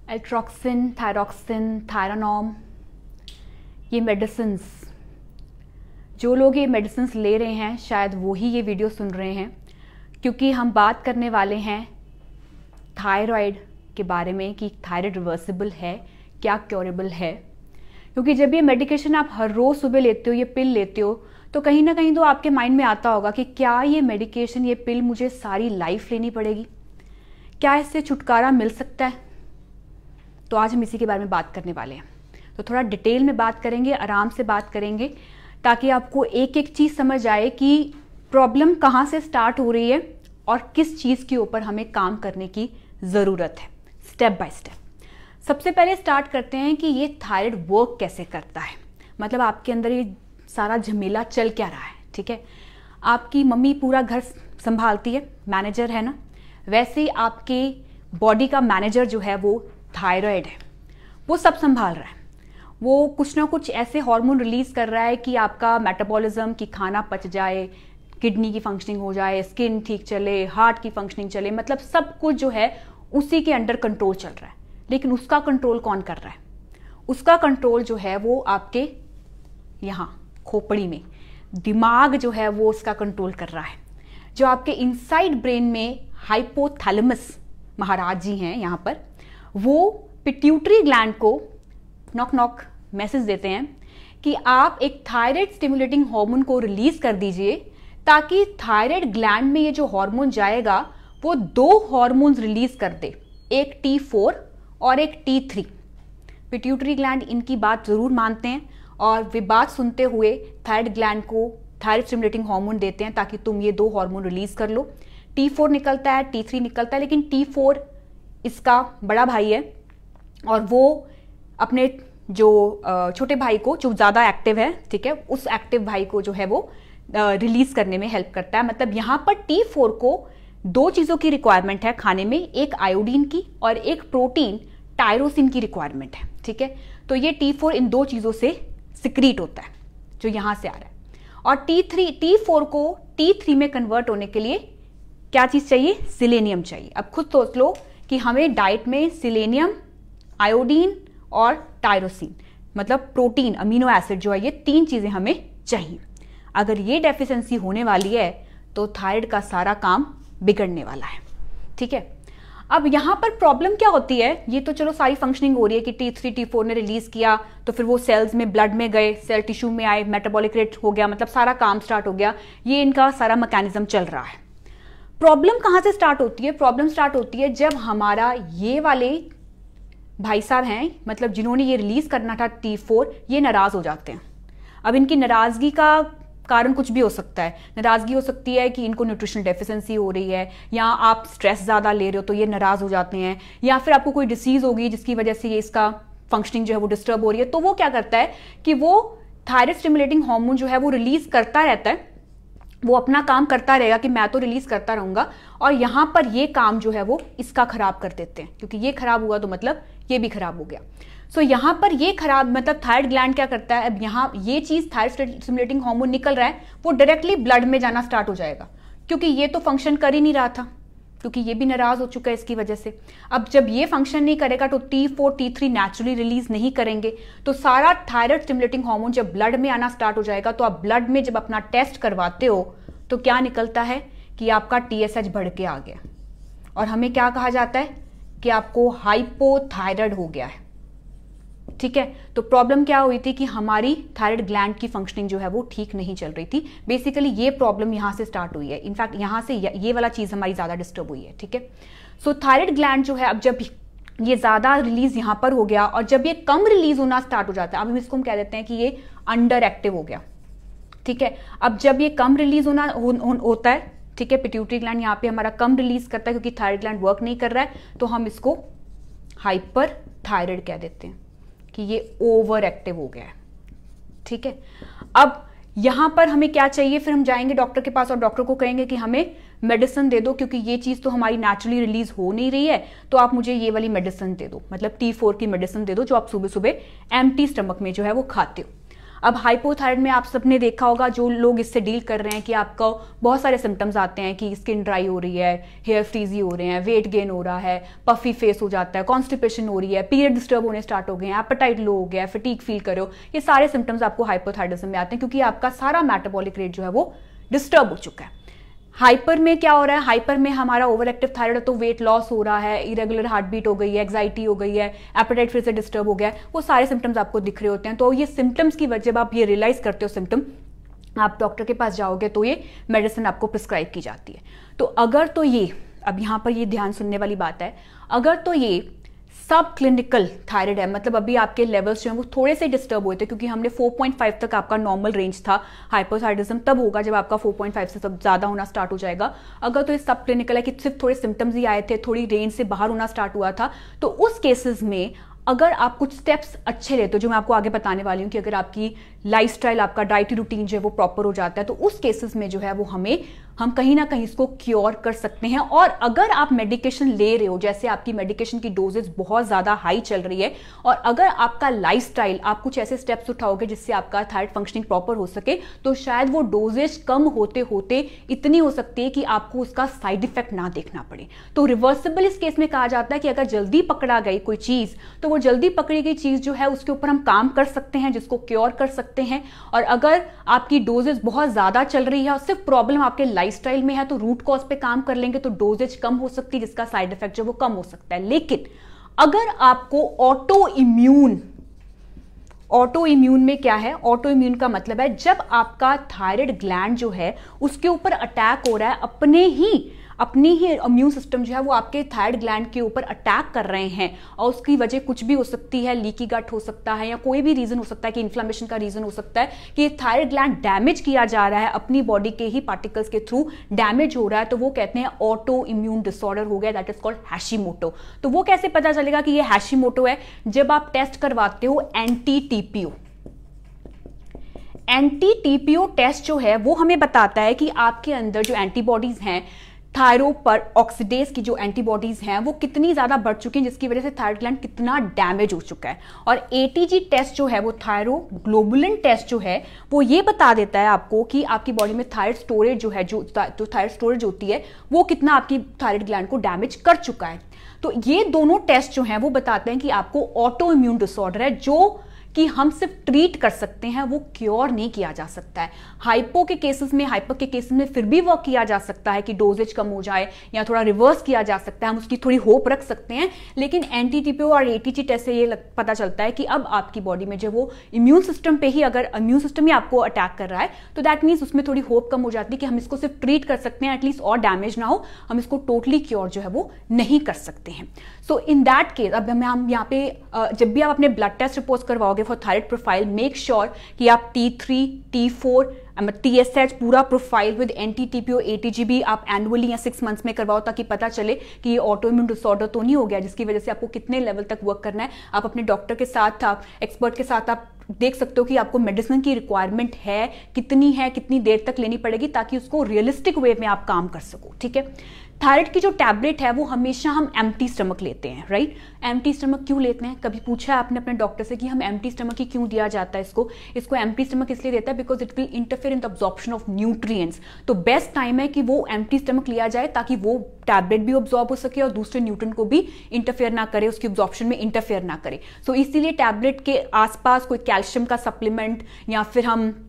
एल्ट्रॉक्सिन, thyroxine, थायरानॉम, ये medicines, जो लोग ये मेडिसिन्स ले रहे हैं शायद वो ही ये वीडियो सुन रहे हैं, क्योंकि हम बात करने वाले हैं थायराइड के बारे में कि थायराइड रिवर्सिबल है, क्या क्योरेबल है। क्योंकि जब ये मेडिकेशन आप हर रोज़ सुबह लेते हो, ये पिल लेते हो, तो कहीं ना कहीं तो आपके माइंड में आता होगा कि क्या ये मेडिकेशन, ये पिल मुझे सारी लाइफ लेनी पड़ेगी, क्या इससे छुटकारा मिल सकता है। तो आज हम इसी के बारे में बात करने वाले हैं। तो थोड़ा डिटेल में बात करेंगे, आराम से बात करेंगे, ताकि आपको एक एक चीज़ समझ आए कि प्रॉब्लम कहाँ से स्टार्ट हो रही है और किस चीज़ के ऊपर हमें काम करने की ज़रूरत है, स्टेप बाय स्टेप। सबसे पहले स्टार्ट करते हैं कि ये थायराइड वर्क कैसे करता है, मतलब आपके अंदर ये सारा झमेला चल क्या रहा है। ठीक है, आपकी मम्मी पूरा घर संभालती है, मैनेजर है ना, वैसे ही आपके बॉडी का मैनेजर जो है वो थायराइड है, वो सब संभाल रहा है। वो कुछ ना कुछ ऐसे हार्मोन रिलीज कर रहा है कि आपका मेटाबॉलिज्म, कि खाना पच जाए, किडनी की फंक्शनिंग हो जाए, स्किन ठीक चले, हार्ट की फंक्शनिंग चले, मतलब सब कुछ जो है उसी के अंडर कंट्रोल चल रहा है। लेकिन उसका कंट्रोल कौन कर रहा है? उसका कंट्रोल जो है वो आपके यहाँ खोपड़ी में दिमाग जो है वो उसका कंट्रोल कर रहा है। जो आपके इनसाइड ब्रेन में हाइपोथैलेमस महाराज जी हैं यहाँ पर, वो पिट्यूटरी ग्लैंड को नॉक नॉक मैसेज देते हैं कि आप एक थायराइड स्टिमुलेटिंग हार्मोन को रिलीज कर दीजिए, ताकि थायराइड ग्लैंड में ये जो हार्मोन जाएगा वो दो हार्मोन्स रिलीज कर दे, एक T4 और एक T3। पिट्यूटरी ग्लैंड इनकी बात जरूर मानते हैं और वे बात सुनते हुए थायराइड ग्लैंड को थायराइड स्टिमुलेटिंग हार्मोन देते हैं ताकि तुम ये दो हार्मोन रिलीज कर लो। T4 निकलता है, T3 निकलता है, लेकिन T4 इसका बड़ा भाई है और वो अपने जो छोटे भाई को, जो ज़्यादा एक्टिव है, ठीक है, उस एक्टिव भाई को जो है वो रिलीज करने में हेल्प करता है। मतलब यहाँ पर T4 को दो चीज़ों की रिक्वायरमेंट है खाने में, एक आयोडीन की और एक प्रोटीन टायरोसिन की रिक्वायरमेंट है। ठीक है, तो ये T4 इन दो चीज़ों से सिक्रीट होता है जो यहाँ से आ रहा है। और T4 को T3 में कन्वर्ट होने के लिए क्या चीज़ चाहिए? सिलेनियम चाहिए। अब खुद सोच लो कि हमें डाइट में सिलेनियम, आयोडीन और टायरोसिन, मतलब प्रोटीन, अमीनो एसिड जो है, ये तीन चीज़ें हमें चाहिए। अगर ये डेफिशिएंसी होने वाली है तो थायराइड का सारा काम बिगड़ने वाला है। ठीक है, अब यहाँ पर प्रॉब्लम क्या होती है? ये तो चलो सारी फंक्शनिंग हो रही है कि T3 T4 ने रिलीज किया तो फिर वो सेल्स में, ब्लड में गए, सेल टिश्यू में आए, मेटाबॉलिक रेट हो गया, मतलब सारा काम स्टार्ट हो गया, ये इनका सारा मैकेनिज्म चल रहा है। प्रॉब्लम कहाँ से स्टार्ट होती है? प्रॉब्लम स्टार्ट होती है जब हमारा ये वाले भाई साहब हैं, मतलब जिन्होंने ये रिलीज करना था T4, ये नाराज हो जाते हैं। अब इनकी नाराजगी का कारण कुछ भी हो सकता है। नाराजगी हो सकती है कि इनको न्यूट्रिशनल डेफिशिएंसी हो रही है, या आप स्ट्रेस ज़्यादा ले रहे हो तो ये नाराज हो जाते हैं, या फिर आपको कोई डिसीज होगी जिसकी वजह से ये इसका फंक्शनिंग जो है वो डिस्टर्ब हो रही है। तो वो क्या करता है कि वो थायराइड स्टिमुलेटिंग हार्मोन जो है वो रिलीज करता रहता है, वो अपना काम करता रहेगा कि मैं तो रिलीज करता रहूंगा, और यहाँ पर ये काम जो है वो इसका खराब कर देते हैं, क्योंकि ये खराब हुआ तो मतलब ये भी खराब हो गया। सो यहाँ पर ये खराब, मतलब थायराइड ग्लैंड क्या करता है, अब यहाँ ये चीज़ थायराइड स्टिमुलेटिंग हार्मोन निकल रहा है, वो डायरेक्टली ब्लड में जाना स्टार्ट हो जाएगा, क्योंकि ये तो फंक्शन कर ही नहीं रहा था, क्योंकि ये भी नाराज हो चुका है इसकी वजह से। अब जब ये फंक्शन नहीं करेगा तो T4 T3 नेचुरली रिलीज नहीं करेंगे, तो सारा थायराइड स्टिमुलेटिंग हार्मोन जब ब्लड में आना स्टार्ट हो जाएगा, तो आप ब्लड में जब अपना टेस्ट करवाते हो तो क्या निकलता है कि आपका TSH बढ़ के आ गया, और हमें क्या कहा जाता है कि आपको हाइपोथायराइड हो गया है। ठीक है, तो प्रॉब्लम क्या हुई थी कि हमारी थायराइड ग्लैंड की फंक्शनिंग जो है वो ठीक नहीं चल रही थी। बेसिकली ये प्रॉब्लम यहाँ से स्टार्ट हुई है, इनफैक्ट यहाँ से ये वाला चीज़ हमारी ज़्यादा डिस्टर्ब हुई है। ठीक है, सो थायराइड ग्लैंड जो है, अब जब ये ज़्यादा रिलीज यहाँ पर हो गया और जब ये कम रिलीज होना स्टार्ट हो जाता है, अब हम इसको हम कह देते हैं कि ये अंडर एक्टिव हो गया। ठीक है, अब जब ये कम रिलीज होता है, ठीक है, पिट्यूटरी ग्लैंड यहाँ पे हमारा कम रिलीज करता है क्योंकि थायराइड ग्लैंड वर्क नहीं कर रहा है, तो हम इसको हाइपर थायराइड कह देते हैं कि ये ओवर एक्टिव हो गया है। ठीक है, अब यहां पर हमें क्या चाहिए? फिर हम जाएंगे डॉक्टर के पास और डॉक्टर को कहेंगे कि हमें मेडिसिन दे दो, क्योंकि ये चीज तो हमारी नेचुरली रिलीज हो नहीं रही है, तो आप मुझे ये वाली मेडिसिन दे दो, मतलब T4 की मेडिसिन दे दो, जो आप सुबह सुबह एम्प्टी स्टमक में जो है वो खाते हो। अब हाइपोथायराइड में आप सबने देखा होगा, जो लोग इससे डील कर रहे हैं, कि आपको बहुत सारे सिम्टम्स आते हैं कि स्किन ड्राई हो रही है, हेयर फ्रीजी हो रहे हैं, वेट गेन हो रहा है, पफी फेस हो जाता है, कॉन्स्टिपेशन हो रही है, पीरियड डिस्टर्ब होने स्टार्ट हो गए हैं, एपेटाइट लो हो गया है, फटीग फील कर रहे हो, ये सारे सिम्टम्स आपको हाइपोथायराइडिज्म में आते हैं, क्योंकि आपका सारा मेटाबॉलिक रेट जो है वो डिस्टर्ब हो चुका है। हाइपर में क्या हो रहा है, हाइपर में हमारा ओवर एक्टिव थायराइड है तो वेट लॉस हो रहा है, इरेगुलर हार्ट बीट हो गई है, एग्जाइटी हो गई है, एपेटाइट फिर से डिस्टर्ब हो गया है, वो सारे सिम्टम्स आपको दिख रहे होते हैं। तो ये सिम्टम्स की वजह, जब आप ये रियलाइज करते हो सिम्टम, आप डॉक्टर के पास जाओगे तो ये मेडिसिन आपको प्रिस्क्राइब की जाती है। तो अगर तो ये, अब यहाँ पर ये ध्यान सुनने वाली बात है, अगर तो ये सब क्लिनिकल थायराइड है, मतलब अभी आपके लेवल्स जो हैं वो थोड़े से डिस्टर्ब हुए थे, क्योंकि हमने 4.5 तक आपका नॉर्मल रेंज था, हाइपोथायराइडिज्म तब होगा जब आपका 4.5 से सब ज्यादा होना स्टार्ट हो जाएगा। अगर तो ये सब क्लिनिकल है कि सिर्फ थोड़े सिम्टम्स ही आए थे, थोड़ी रेंज से बाहर होना स्टार्ट हुआ था, तो उस केसेस में अगर आप कुछ स्टेप्स अच्छे लेते हो, जो मैं आपको आगे बताने वाली हूँ, कि अगर आपकी लाइफस्टाइल, आपका डाइटरी रूटीन जो है वो प्रॉपर हो जाता है, तो उस केसेस में जो है वो हम कहीं ना कहीं इसको क्योर कर सकते हैं। और अगर आप मेडिकेशन ले रहे हो, जैसे आपकी मेडिकेशन की डोजेस बहुत ज्यादा हाई चल रही है, और अगर आपका लाइफस्टाइल, आप कुछ ऐसे स्टेप्स उठाओगे जिससे आपका थायराइड फंक्शनिंग प्रॉपर हो सके, तो शायद वो डोजेज कम होते होते इतनी हो सकती है कि आपको उसका साइड इफेक्ट ना देखना पड़े। तो रिवर्सिबल इस केस में कहा जाता है कि अगर जल्दी पकड़ा गई कोई चीज, तो वो जल्दी पकड़ी गई चीज जो है उसके ऊपर हम काम कर सकते हैं, जिसको क्योर कर सकते हैं। और अगर आपकी डोजेज बहुत ज्यादा चल रही है और सिर्फ प्रॉब्लम आपके लाइफस्टाइल में है, तो रूट कॉज पे काम कर लेंगे तो डोजेज कम हो सकती है, जिसका साइड इफेक्ट जो वो कम हो सकता है। लेकिन अगर आपको ऑटो इम्यून में क्या है, ऑटो इम्यून का मतलब है जब आपका थायराइड ग्लैंड जो है उसके ऊपर अटैक हो रहा है, अपनी ही इम्यून सिस्टम जो है वो आपके थायराइड ग्लैंड के ऊपर अटैक कर रहे हैं, और उसकी वजह कुछ भी हो सकती है, लीकी गट हो सकता है, या कोई भी रीजन हो सकता है, कि इन्फ्लेमेशन का रीजन हो सकता है, कि थायराइड ग्लैंड डैमेज किया जा रहा है, अपनी बॉडी के ही पार्टिकल्स के थ्रू डैमेज हो रहा है, तो वो कहते हैं ऑटो इम्यून डिसऑर्डर हो गया, दैट इज कॉल्ड हैशिमोटो। तो वो कैसे पता चलेगा कि ये हैशिमोटो है? जब आप टेस्ट करवाते हो एंटी-टीपीओ टेस्ट जो है वो हमें बताता है कि आपके अंदर जो एंटीबॉडीज हैं, थायरो पर ऑक्सीडेज की जो एंटीबॉडीज हैं वो कितनी ज्यादा बढ़ चुकी हैं, जिसकी वजह से थायराइड ग्लैंड कितना डैमेज हो चुका है। और एटीजी टेस्ट जो है वो थायरोग्लोबुलिन टेस्ट जो है वो ये बता देता है आपको कि आपकी बॉडी में थायराइड स्टोरेज जो है, जो थायराइड स्टोरेज होती है, वो कितना आपकी थायराइड ग्लैंड को डैमेज कर चुका है। तो ये दोनों टेस्ट जो हैं वो बताते हैं कि आपको ऑटो इम्यून डिसऑर्डर है, जो कि हम सिर्फ ट्रीट कर सकते हैं, वो क्योर नहीं किया जा सकता है। हाइपर के केसेस में फिर भी वर्क किया जा सकता है कि डोजेज कम हो जाए या थोड़ा रिवर्स किया जा सकता है, हम उसकी थोड़ी होप रख सकते हैं। लेकिन एंटी-टीपीओ और एटीजी टेस्ट से ये पता चलता है कि अब आपकी बॉडी में जो वो इम्यून सिस्टम पे ही, अगर इम्यून सिस्टम ही आपको अटैक कर रहा है, तो दैट मीन्स उसमें थोड़ी होप कम हो जाती है कि हम इसको सिर्फ ट्रीट कर सकते हैं, एटलीस्ट और डैमेज ना हो, हम इसको टोटली क्योर जो है वो नहीं कर सकते हैं। सो इन दैट केस अब हम यहाँ पे जब भी आप अपने ब्लड टेस्ट रिपोर्ट करवाओगे for thyroid profile, make sure कि आप T3, T4, TSH पूरा प्रोफाइल विद एंटी-टीपीओ एटीजी भी आप एनुअली या 6 मंथ्स में करवाओ, ताकि पता चले कि ये ऑटो इम्यून डिसऑर्डर तो नहीं हो गया, जिसकी वजह से आपको कितने लेवल तक वर्क करना है। आप अपने डॉक्टर के साथ, आप एक्सपर्ट के साथ आप देख सकते हो कि आपको मेडिसिन की रिक्वायरमेंट है, कितनी देर तक लेनी पड़ेगी, ताकि उसको रियलिस्टिक वे में आप काम कर सको। ठीक है। थायराइड की जो टैबलेट है वो हमेशा हम एम्प्टी स्टमक लेते हैं, राइट। एम्प्टी स्टमक क्यों लेते हैं? कभी पूछा है आपने अपने डॉक्टर से कि हम एम्प्टी स्टमक ही क्यों दिया जाता है इसको एम्प्टी स्टमक इसलिए देता है because it will interfere in the absorption of nutrients. तो बेस्ट टाइम है कि वो एम्प्टी स्टमक लिया जाए, ताकि वो टैबलेट भी ऑब्जॉर्ब हो सके और दूसरे न्यूट्रिएंट को भी इंटरफेयर ना करे, उसकी ऑब्जॉर्प्शन में इंटरफेयर ना करे। सो इसीलिए टैबलेट के आसपास कोई कैल्शियम का सप्लीमेंट या फिर हम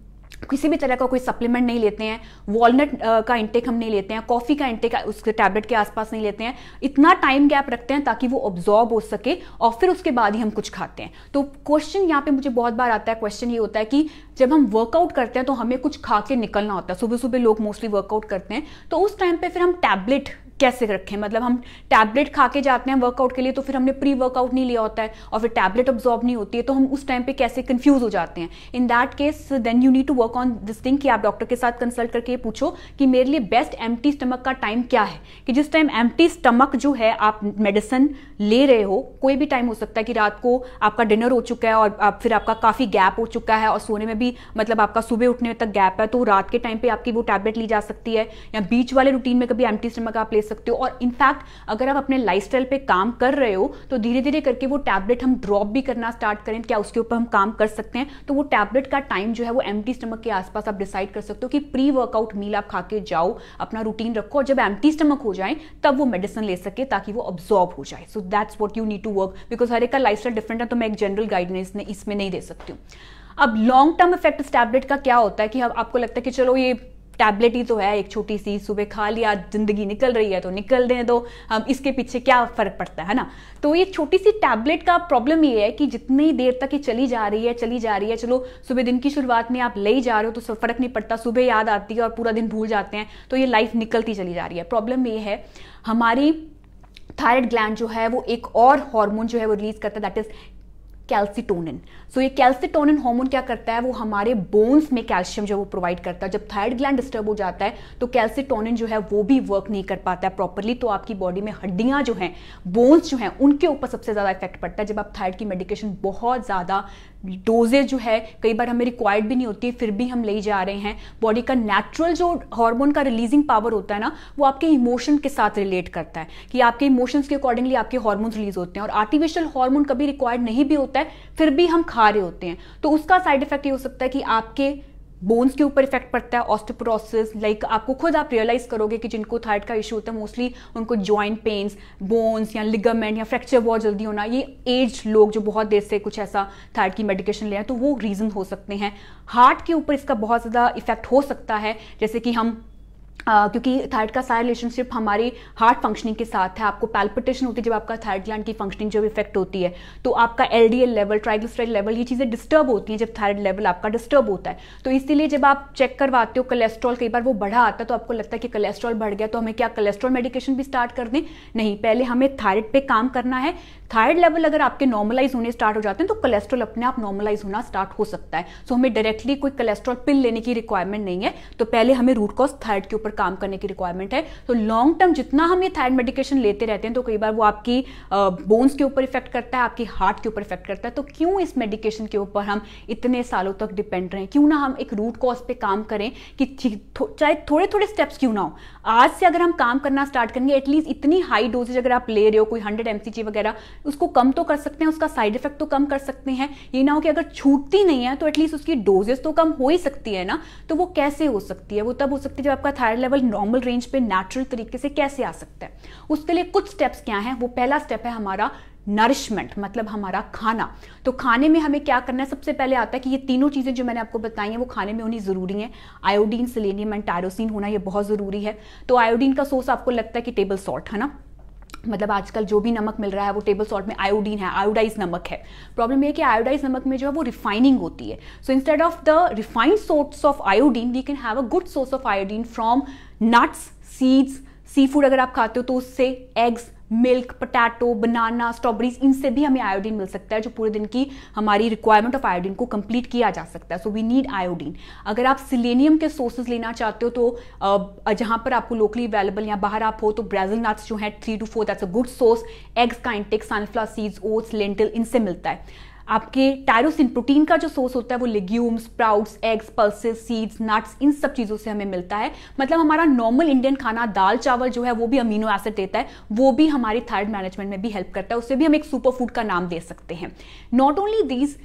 किसी भी तरह का कोई सप्लीमेंट नहीं लेते हैं, वॉलनट का इंटेक हम नहीं लेते हैं, कॉफी का इंटेक उसके टैबलेट के आसपास नहीं लेते हैं। इतना टाइम गैप रखते हैं ताकि वो ऑब्जॉर्ब हो सके, और फिर उसके बाद ही हम कुछ खाते हैं। तो क्वेश्चन यहाँ पे मुझे बहुत बार आता है, क्वेश्चन ये होता है कि जब हम वर्कआउट करते हैं तो हमें कुछ खा के निकलना होता है। सुबह सुबह लोग मोस्टली वर्कआउट करते हैं, तो उस टाइम पे फिर हम टैबलेट कैसे रखें? मतलब हम टैबलेट खा के जाते हैं वर्कआउट के लिए, तो फिर हमने प्री वर्कआउट नहीं लिया होता है और फिर टैबलेट अब्जॉर्ब नहीं होती है, तो हम उस टाइम पे कैसे कंफ्यूज हो जाते हैं। In that case then you need to work on this thing, कि आप डॉक्टर के साथ कंसल्ट करके पूछो कि मेरे लिए बेस्ट एम्प्टी स्टमक का टाइम क्या है, कि जिस टाइम एम्प्टी स्टमक जो है आप मेडिसिन ले रहे हो, कोई भी टाइम हो सकता है कि रात को आपका डिनर हो चुका है और फिर आपका काफी गैप हो चुका है और सोने में भी मतलब आपका सुबह उठने तक गैप है, तो रात के टाइम पे आपकी वो टैबलेट ली जा सकती है। या बीच वाले रूटीन में कभी एम्प्टी स्टमक आप ले सकते हो। और इनफैक्ट अगर आप अपने लाइफस्टाइल पे काम कर रहे हो तो धीरे धीरे करके वो टैबलेट हम ड्रॉप भी करना स्टार्ट करें, क्या उसके ऊपर हम काम कर सकते हैं। तो वो टैबलेट का टाइम जो है वो एम्प्टी स्टमक के आसपास आप डिसाइड कर सकते हो कि प्री वर्कआउट मील आप खा के जाओ, अपना रूटीन रखो, और जब एम्प्टी स्टमक हो जाए तब वो मेडिसिन ले सके ताकि वो अब्सॉर्ब हो जाए। So that's what you need to work, because हर एक का लाइफस्टाइल डिफरेंट है, तो मैं एक जनरल गाइडेंस इसमें नहीं दे सकती हूँ। अब लॉन्ग टर्म इफेक्ट इस टैबलेट का क्या होता है कि अब आपको लगता है कि चलो ये टैबलेट ही तो है, एक छोटी सी, सुबह खा लिया, जिंदगी निकल रही है तो निकल दें दो, हम इसके पीछे क्या फर्क पड़ता है ना। तो ये छोटी सी टैबलेट का प्रॉब्लम ये है कि जितनी देर तक ये चली जा रही है, चलो सुबह दिन की शुरुआत में आप ले ही जा रहे हो तो फर्क नहीं पड़ता, सुबह याद आती है और पूरा दिन भूल जाते हैं, तो ये लाइफ निकलती चली जा रही है। प्रॉब्लम ये है हमारी थायराइड ग्लैंड जो है वो एक और हार्मोन जो है वो रिलीज करता है, दैट इज कैल्सिटोनिन। सो ये कैल्सिटोनिन हार्मोन क्या करता है, वो हमारे बोन्स में कैल्शियम जो वो प्रोवाइड करता है। जब थायराइड ग्लैंड डिस्टर्ब हो जाता है तो कैल्सिटोनिन जो है वो भी वर्क नहीं कर पाता है प्रॉपरली, तो आपकी बॉडी में हड्डियां जो हैं, बोन्स जो हैं, उनके ऊपर सबसे ज्यादा इफेक्ट पड़ता है। जब आप थायराइड की मेडिकेशन बहुत ज्यादा डोजेज जो है कई बार हमें रिक्वायर्ड भी नहीं होती है, फिर भी हम ले जा रहे हैं, बॉडी का नेचुरल जो हार्मोन का रिलीजिंग पावर होता है ना, वो आपके इमोशन के साथ रिलेट करता है कि आपके इमोशंस के अकॉर्डिंगली आपके हार्मोन्स रिलीज होते हैं। और आर्टिफिशियल हार्मोन कभी रिक्वायर्ड नहीं भी होता है, फिर भी हम खा रहे होते हैं, तो उसका साइड इफेक्ट ये हो सकता है कि आपके बोन्स के ऊपर इफेक्ट पड़ता है, ऑस्टियोपोरोसिस, लाइक आपको खुद आप रियलाइज करोगे कि जिनको थायराइड का इशू होता है मोस्टली उनको जॉइंट पेन्स, बोन्स या लिगामेंट या फ्रैक्चर बहुत जल्दी होना, ये एज लोग जो बहुत देर से कुछ ऐसा थायराइड की मेडिकेशन ले रहे हैं, तो वो रीजन हो सकते हैं। हार्ट के ऊपर इसका बहुत ज़्यादा इफेक्ट हो सकता है, जैसे कि हम क्योंकि थायराइड का सारा रिलेशनशिप हमारी हार्ट फंक्शनिंग के साथ है। आपको पैल्पिटेशन होती है जब आपका थायराइड ग्लैंड की फंक्शनिंग जब इफेक्ट होती है, तो आपका एलडीएल लेवल, ट्राइग्लिसराइड लेवल, ये चीज़ें डिस्टर्ब होती हैं जब थायराइड लेवल आपका डिस्टर्ब होता है। तो इसीलिए जब आप चेक करवाते हो कोलेस्ट्रॉल, कई बार वो बढ़ा आता है तो आपको लगता है कि कोलेस्ट्रॉल बढ़ गया, तो हमें क्या कोलेस्ट्रॉल मेडिकेशन भी स्टार्ट कर दें? नहीं, पहले हमें थायराइड पे काम करना है। थायराइड लेवल अगर आपके नॉर्मलाइज होने स्टार्ट हो जाते हैं तो कोलेस्ट्रॉल अपने आप नॉर्मलाइज होना स्टार्ट हो सकता है। सो हमें डायरेक्टली कोई कोलेस्ट्रॉल पिल लेने की रिक्वायरमेंट नहीं है, तो पहले हमें रूट कॉज थायराइड के ऊपर काम करने की रिक्वायरमेंट है। तो लॉन्ग टर्म जितना हम ये थायराइड मेडिकेशन लेते रहते हैं तो कई बार वो आपकी बोन्स के ऊपर इफेक्ट करता है, आपकी हार्ट के ऊपर इफेक्ट करता है। तो क्यों इस मेडिकेशन के ऊपर हम इतने सालों तक डिपेंड रहें? क्यों ना हम एक रूट कॉज पे काम करें कि चाहे थोड़े थोड़े स्टेप्स क्यों ना हो, आज से अगर हम काम करना स्टार्ट करेंगे, एटलीस्ट इतनी हाई डोजेज अगर आप ले रहे हो, कोई 100 mcg वगैरह, उसको कम तो कर सकते हैं, उसका साइड इफेक्ट तो कम कर सकते हैं। ये ना हो कि अगर छूटती नहीं है तो एटलीस्ट उसकी डोजेस तो कम हो ही सकती है ना। तो वो कैसे हो सकती है? वो तब हो सकती है जब आपका थायराइड लेवल नॉर्मल रेंज पे नेचुरल तरीके से कैसे आ सकता है। उसके लिए कुछ स्टेप्स क्या हैं? वो पहला स्टेप है हमारा नरिशमेंट, मतलब हमारा खाना। तो खाने में हमें क्या करना है? सबसे पहले आता है कि ये तीनों चीजें जो मैंने आपको बताई हैं वो खाने में होनी जरूरी है। आयोडीन, सेलेनियम एंड टायरोसिन होना ये बहुत जरूरी है। तो आयोडीन का सोर्स आपको लगता है कि टेबल सॉल्ट है ना, मतलब आजकल जो भी नमक मिल रहा है वो टेबल सॉल्ट में आयोडीन है, आयोडाइज नमक है। प्रॉब्लम ये कि आयोडाइज नमक में जो है वो रिफाइनिंग होती है। So instead of the refined source of iodine we can have a good source of iodine from nuts, seeds, sea food अगर आप खाते हो तो उससे, eggs, milk, potato, banana, strawberries, इनसे भी हमें आयोडीन मिल सकता है, जो पूरे दिन की हमारी रिक्वायरमेंट ऑफ आयोडीन को कंप्लीट किया जा सकता है। So we need iodine. अगर आप सिलेनियम के सोर्सेज लेना चाहते हो तो जहां पर आपको लोकली अवेलेबल या बाहर आप हो तो ब्राजील नट्स जो है 3 to 4 that's a good source. Eggs का intake sunflower seeds, oats, lentil, इनसे मिलता है। आपके टायरोसिन प्रोटीन का जो सोर्स होता है वो legumes, sprouts, eggs, pulses, seeds, nuts, इन सब चीजों से हमें मिलता है। मतलब हमारा नॉर्मल इंडियन खाना, दाल चावल जो है वो भी अमीनो एसिड देता है, वो भी हमारी थायराइड मैनेजमेंट में भी हेल्प करता है। उसे भी हम एक सुपर फूड का नाम दे सकते हैं। Not only these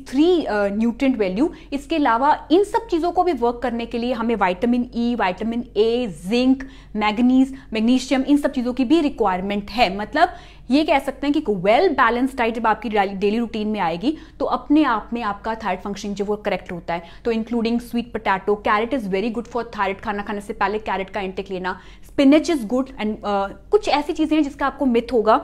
3 nutrient value, इसके अलावा इन सब चीजों को भी वर्क करने के लिए हमें vitamin E, vitamin A, zinc, manganese, magnesium, इन सब चीजों की भी रिक्वायरमेंट है। मतलब ये कह सकते हैं कि वेल बैलेंस डाइट जब आपकी डेली रूटीन में आएगी तो अपने आप में आपका थायराइड फंक्शनिंग जो वो करेक्ट होता है। तो including sweet potato, carrot is very good for thyroid. खाना खाने से पहले कैरेट का इंटेक लेना, स्पिनच इज गुड। एंड कुछ ऐसी चीजें हैं जिसका आपको मिथ होगा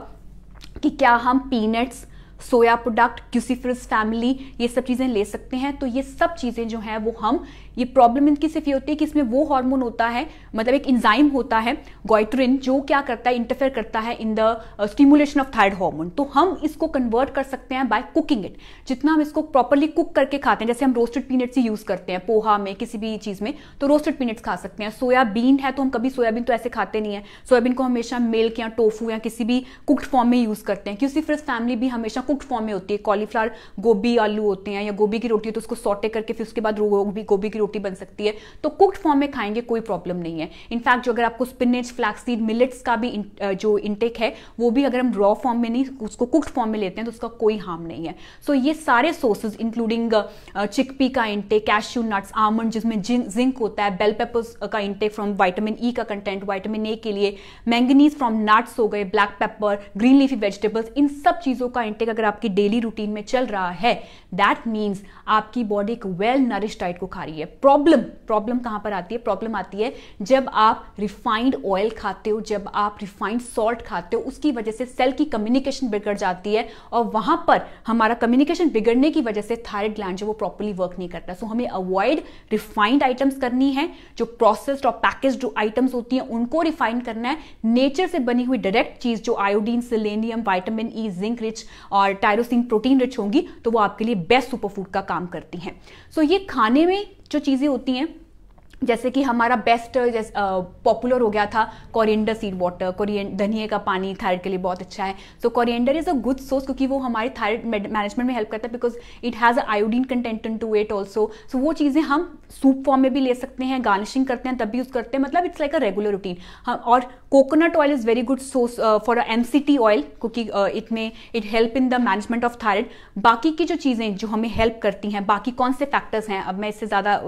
कि क्या हम पीनट्स, सोया प्रोडक्ट, क्यूसीफरस फैमिली, ये सब चीजें ले सकते हैं। तो ये सब चीजें जो हैं वो हम, ये प्रॉब्लम इनकी सिर्फ ये होती है कि इसमें वो हार्मोन होता है, मतलब एक एंजाइम होता है गोइट्रिन, जो क्या करता है, इंटरफेयर करता है in the stimulation of thyroid hormone. तो हम इसको कन्वर्ट कर सकते हैं बाय कुकिंग इट। जितना हम इसको प्रॉपरली कुक करके खाते हैं, जैसे हम रोस्टेड पीनट्स ही यूज करते हैं पोहा में, किसी भी चीज में, तो रोस्टेड पीनट्स खा सकते हैं। सोयाबीन है तो हम कभी सोयाबीन तो ऐसे खाते नहीं है, सोयाबीन को हमेशा मिल्क या टोफू या किसी भी कुक्ड फॉर्म में यूज करते हैं। क्यूसीफरस फैमिली भी हमेशा कुक्ड फॉर्म में होती है। कॉलीफ्लावर, गोभी आलू होते हैं या गोभी की रोटी है तो उसको सॉटे करके फिर उसके बाद गोभी की रोटी बन सकती है, तो कुक्ड फॉर्म में खाएंगे कोई प्रॉब्लम नहीं है। इनफैक्ट जो अगर आपको स्पिनच, फ्लैक्सीड, मिलेट्स का भी जो इंटेक है वो भी अगर हम रॉ फॉर्म में नहीं उसको कुक्ड फॉर्म में लेते हैं तो उसका कोई हार्म नहीं है। सो ये सारे सोर्सेज इंक्लूडिंग चिकपी का इंटेक, कैश्यू नट्स, आमंड जिसमें जिंक होता है, बेल पेपर्स का इंटेक फ्रॉम विटामिन ई का कंटेंट विटामिन ए के लिए, मैंगनीज फ्रॉम नट्स हो गए, black pepper, green leafy vegetables, इन सब चीजों का इंटेक अगर आपकी डेली रूटीन में चल रहा है, दैट मीन्स आपकी बॉडी एक वेल नरिश डाइट को खा रही है। प्रॉब्लम कहां पर आती है? प्रॉब्लम आती है जब आप रिफाइंड ऑयल खाते हो, जब आप रिफाइंड सॉल्ट खाते हो, उसकी वजह से सेल की कम्युनिकेशन बिगड़ जाती है और वहां पर हमारा कम्युनिकेशन बिगड़ने की वजह से थायराइड ग्लैंड जो वो प्रॉपर्ली वर्क नहीं करता। सो हमें अवॉइड रिफाइंड आइटम्स करनी है, जो प्रोसेस्ड और पैकेज्ड जो आइटम्स होती हैं उनको रिफाइन करना है। नेचर से बनी हुई डायरेक्ट चीज जो iodine, selenium, vitamin E, zinc rich और टायरोसिन, प्रोटीन रिच होंगी तो वो आपके लिए बेस्ट सुपरफूड का काम करती हैं। सो ये खाने में जो चीजें होती हैं, जैसे कि हमारा बेस्ट पॉपुलर हो गया था कोरिएंडर सीड वाटर, धनिया का पानी थायराइड के लिए बहुत अच्छा है। So coriander is a good source क्योंकि वो हमारे थायराइड मैनेजमेंट में हेल्प करता है, because it has a iodine content in to it also. So वो चीज़ें हम सूप फॉर्म में भी ले सकते हैं, गार्निशिंग करते हैं तब भी यूज करते हैं, मतलब it's like a regular routine. और coconut oil is very good source for MCT oil क्योंकि it help in the management of thyroid. बाकी की जो चीज़ें जो हमें हेल्प करती हैं, बाकी कौन से फैक्टर्स हैं, अब मैं इससे ज़्यादा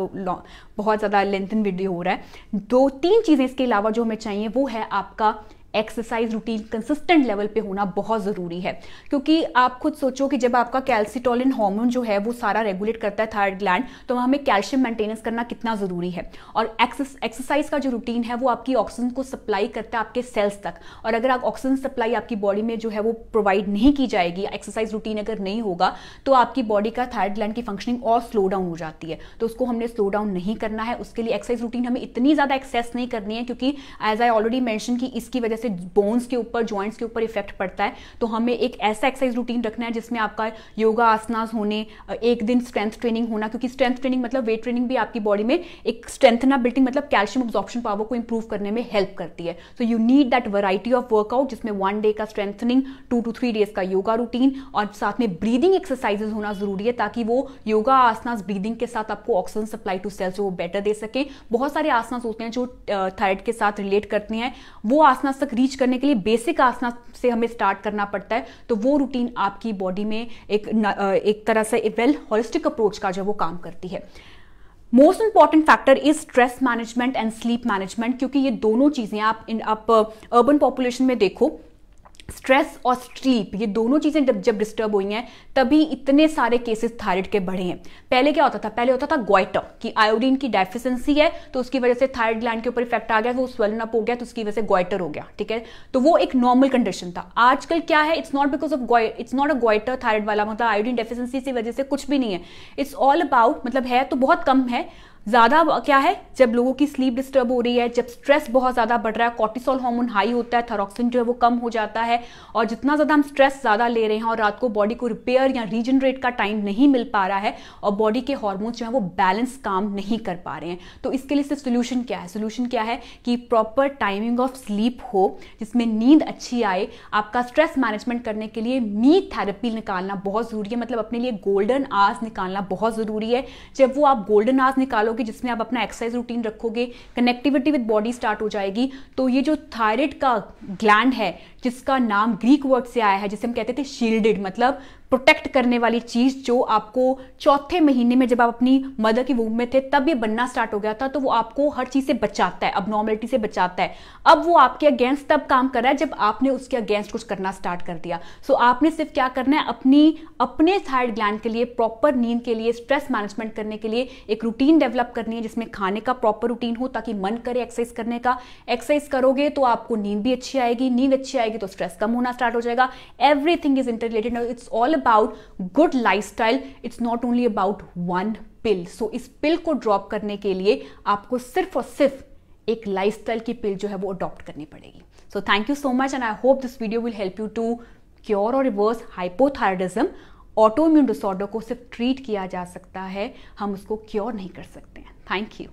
बहुत ज़्यादा लेंथन वीडियो हो रहा है। 2-3 चीज़ें इसके अलावा जो हमें चाहिए वो है आपका एक्सरसाइज रूटीन कंसिस्टेंट लेवल पे होना बहुत ज़रूरी है, क्योंकि आप खुद सोचो कि जब आपका कैल्सिटोलिन हार्मोन जो है वो सारा रेगुलेट करता है थायराइड ग्लैंड, तो हमें कैल्शियम मेंटेनेंस करना कितना ज़रूरी है। और एक्सरसाइज का जो रूटीन है वो आपकी ऑक्सीजन को सप्लाई करता है आपके सेल्स तक, और अगर आप ऑक्सीजन सप्लाई आपकी बॉडी में जो है वो प्रोवाइड नहीं की जाएगी, एक्सरसाइज रूटीन अगर नहीं होगा, तो आपकी बॉडी का थायराइड ग्लैंड की फंक्शनिंग और स्लो डाउन हो जाती है। तो उसको हमने स्लो डाउन नहीं करना है। उसके लिए एक्सरसाइज रूटीन हमें इतनी ज़्यादा एक्सेस नहीं करनी है, क्योंकि एज आई ऑलरेडी मेंशन कि इसकी वजह से बोन्स के ऊपर, जॉइंट्स के ऊपर इफेक्ट पड़ता है। तो हमें एक ऐसा एक्सरसाइज रूटीन रखना है जिसमें आपका योगा आसनास होने, एक दिन स्ट्रेंथ ट्रेनिंग होना, क्योंकि स्ट्रेंथ ट्रेनिंग मतलब वेट ट्रेनिंग भी आपकी बॉडी में एक स्ट्रेंथनाबिलिटी मतलब कैल्शियम अब्जॉर्प्शन पावर को इंप्रूव करने में हेल्प करती है। So you need that variety of workout जिसमें 1 डे का स्ट्रेंथनिंग, 2 to 3 डेज का योगा रूटीन और साथ में ब्रीदिंग एक्सरसाइजेस होना जरूरी है, ताकि वो योगा आसनास ब्रीदिंग के साथ आपको ऑक्सीजन सप्लाई टू सेल्स वो बेटर दे सके। बहुत सारे आसनास होते हैं जो थायराइड के साथ रिलेट करते हैं, वो आसनास तक रीच करने के लिए बेसिक आसनास से हमें स्टार्ट करना पड़ता है। तो वो रूटीन आपकी बॉडी में एक तरह से वेल होलिस्टिक अप्रोच का जो वो काम करती है। Most important factor is stress management and sleep management, क्योंकि ये दोनों चीजें आप अर्बन पॉपुलेशन में देखो, स्ट्रेस और स्लीप ये दोनों चीजें जब डिस्टर्ब हुई हैं तभी इतने सारे केसेस थायराइड के बढ़े हैं। पहले क्या होता था? पहले होता था गोइटर कि आयोडीन की डेफिशिएंसी है तो उसकी वजह से थायराइड ग्लैंड के ऊपर इफेक्ट आ गया, वो स्वेलन अप हो गया तो उसकी वजह से गोइटर हो गया, ठीक है। तो वो एक नॉर्मल कंडीशन था। आजकल क्या है? It's not because of its not a goitre thyroid वाला, मतलब आयोडीन डेफिशिएंसी की वजह से कुछ भी नहीं है। इट्स ऑल अबाउट, मतलब है तो बहुत कम है, ज्यादा क्या है? जब लोगों की स्लीप डिस्टर्ब हो रही है, जब स्ट्रेस बहुत ज्यादा बढ़ रहा है, कॉर्टिसोल हार्मोन हाई होता है, थायरॉक्सिन जो है वो कम हो जाता है, और जितना ज्यादा हम स्ट्रेस ज्यादा ले रहे हैं और रात को बॉडी को रिपेयर या रीजनरेट का टाइम नहीं मिल पा रहा है और बॉडी के हार्मोन्स जो है वो बैलेंस काम नहीं कर पा रहे हैं, तो इसके लिए सोल्यूशन क्या है? सोल्यूशन क्या है कि प्रॉपर टाइमिंग ऑफ स्लीप हो, जिसमें नींद अच्छी आए। आपका स्ट्रेस मैनेजमेंट करने के लिए मी थेरेपी निकालना बहुत जरूरी है, मतलब अपने लिए गोल्डन आवर्स निकालना बहुत जरूरी है। जब वो आप गोल्डन आवर्स निकालोगे जिसमें आप अपना एक्सरसाइज रूटीन रखोगे, कनेक्टिविटी विद बॉडी स्टार्ट हो जाएगी, तो ये जो थायराइड का ग्लैंड है जिसका नाम ग्रीक वर्ड से आया है, जिसे हम कहते थे शील्डेड, मतलब प्रोटेक्ट करने वाली चीज, जो आपको चौथे महीने में जब आप अपनी मदर की वूम में थे तब ये बनना स्टार्ट हो गया था, तो वो आपको हर चीज से बचाता है, अबनॉर्मलिटी से बचाता है। अब वो आपके अगेंस्ट तब काम कर रहा है जब आपने उसके अगेंस्ट कुछ करना स्टार्ट कर दिया। सो आपने सिर्फ क्या करना है? अपने थायराइड ग्लैंड के लिए, प्रॉपर नींद के लिए, स्ट्रेस मैनेजमेंट करने के लिए एक रूटीन डेवलप करनी है, जिसमें खाने का प्रॉपर रूटीन हो ताकि मन करे एक्सरसाइज करने का। एक्सरसाइज करोगे तो आपको नींद भी अच्छी आएगी, नींद अच्छी आएगी तो स्ट्रेस कम होना स्टार्ट हो जाएगा। Everything is interrelated. It's all about good lifestyle, it's not only about one pill. So इस पिल को ड्रॉप करने के लिए आपको सिर्फ और सिर्फ एक लाइफस्टाइल की पिल जो है वो अडॉप्ट करनी पड़ेगी। So thank you so much and I hope this video will help you to cure or reverse hypothyroidism. Auto immune disorder को सिर्फ ट्रीट किया जा सकता है, हम उसको क्योर नहीं कर सकते हैं। Thank you.